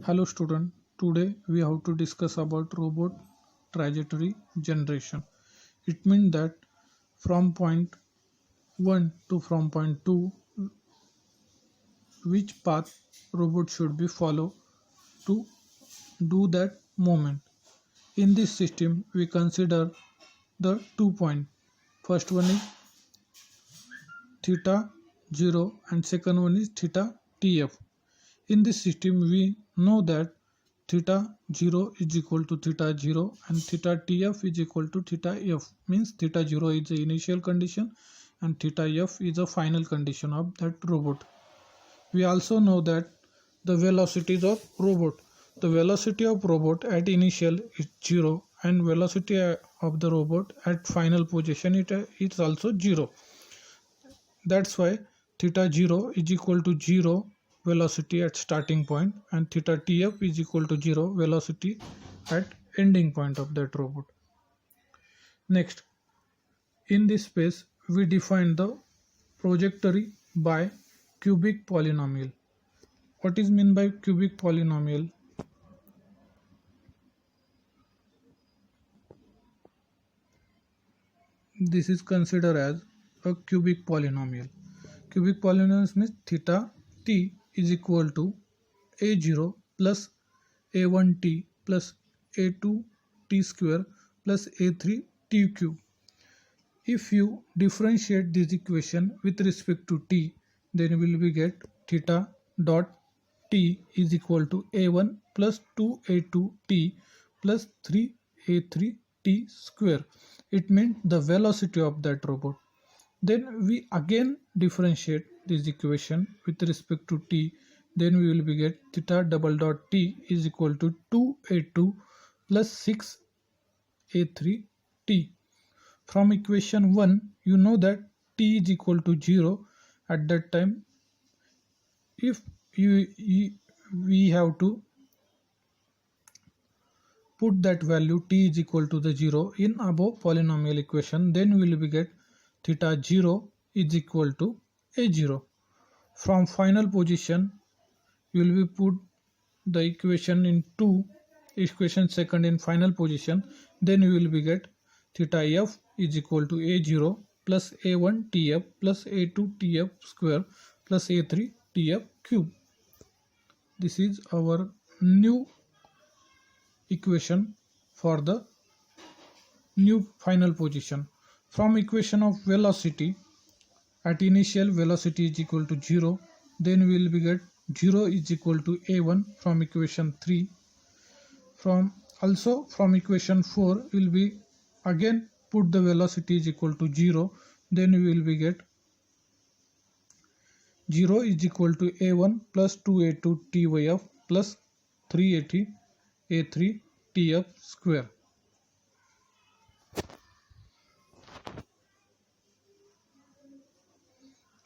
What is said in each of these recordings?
Hello student, today we have to discuss about robot trajectory generation. It means that from point 1 to from point 2 which path robot should be follow to do that movement. In this system we consider the 2 point. First one is theta 0 and second one is theta tf. In this system we know that theta 0 is equal to theta 0 and theta tf is equal to theta f, means theta 0 is the initial condition and theta f is the final condition of that robot. We also know that the velocities of robot. The velocity of robot at initial is 0 and velocity of the robot at final position it is also 0. That's why theta 0 is equal to 0 velocity at starting point and theta tf is equal to 0 velocity at ending point of that robot. Next, in this space we define the trajectory by cubic polynomial. What is meant by cubic polynomial? This is considered as a cubic polynomial. Cubic polynomial means theta t is equal to a0 plus a1t plus a2t square plus a3 t cube. If you differentiate this equation with respect to t, then we will get theta dot t is equal to a1 plus 2a2t plus 3a3t square. It means the velocity of that robot. Then we again differentiate this equation with respect to t. Then we will be get theta double dot t is equal to 2a2 plus 6a3t. From equation 1, you know that t is equal to 0 at that time. If we have to put that value t is equal to the 0 in above polynomial equation, then we will be get theta 0 is equal to a0. From final position, you will be put the equation in 2, equation second in final position, then you will be get theta f is equal to a0 plus a1 tf plus a2 tf square plus a3 tf cube. This is our new equation for the new final position. From equation of velocity, at initial velocity is equal to 0, then we will be get 0 is equal to a1 from equation 3. From equation 4 will be again put the velocity is equal to 0, then we will be get 0 is equal to a1 plus 2a2 tyf plus 3a3 a3 tf square.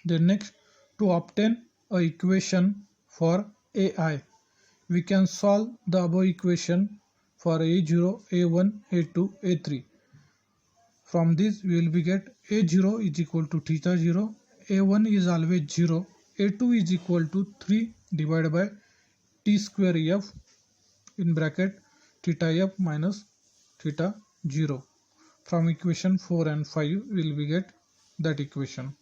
Then next, to obtain a equation for ai, we can solve the above equation for a0, a1, a2, a3. From this we will be get a0 is equal to theta 0, a1 is always 0, a2 is equal to 3 divided by t square f in bracket theta f minus theta 0. From equation 4 and 5 we will be get that equation.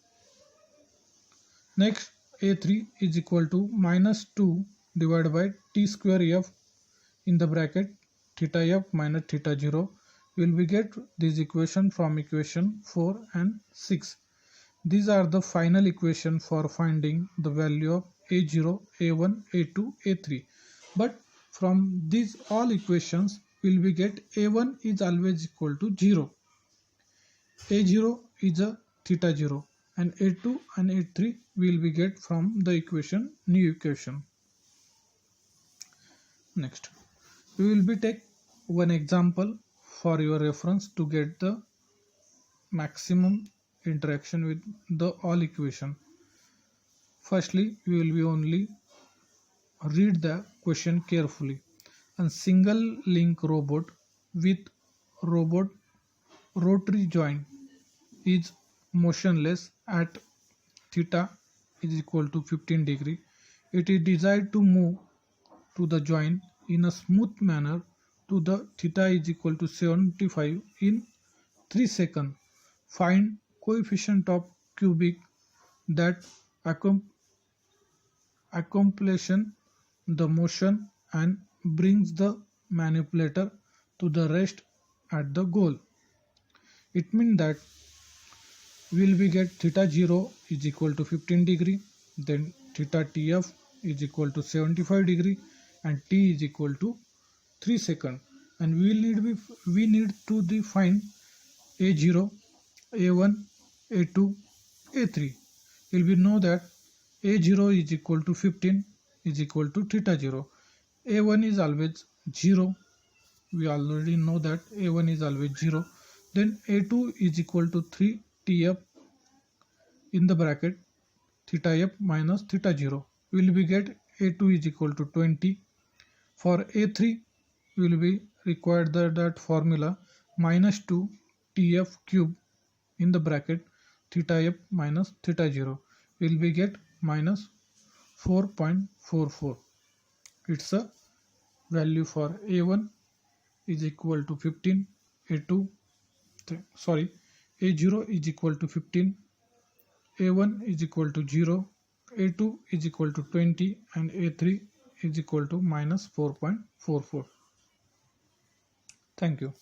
Next, a3 is equal to minus 2 divided by t square f in the bracket theta f minus theta 0. We will get this equation from equation 4 and 6. These are the final equation for finding the value of a0, a1, a2, a3. But from these all equations, we will get a1 is always equal to 0. a0 is a theta 0 and a2 and a3 will be get from the equation new equation. Next, we will be take one example for your reference to get the maximum interaction with the all equation. Firstly, we will be only read the question carefully. A single link robot with robot rotary joint is motionless at theta is equal to 15 degree. It is desired to move to the joint in a smooth manner to the theta is equal to 75 in 3 seconds. Find coefficient of cubic that accomplishes the motion and brings the manipulator to the rest at the goal. It means that we get theta 0 is equal to 15 degree, then theta tf is equal to 75 degree, and t is equal to 3 seconds. And we need to define a0, a1, a2, a3. We know that a0 is equal to 15 is equal to theta 0. a1 is always 0. We already know that a1 is always 0. Then a2 is equal to 3 tf in the bracket theta f minus theta 0. Will we get a2 is equal to 20. For a3 will be required that formula minus 2 tf cube in the bracket theta f minus theta 0. Will we get minus 4.44. It's a value for a1 is equal to 15, a0 is equal to 15, a1 is equal to 0, a2 is equal to 20, and a3 is equal to minus 4.44. Thank you.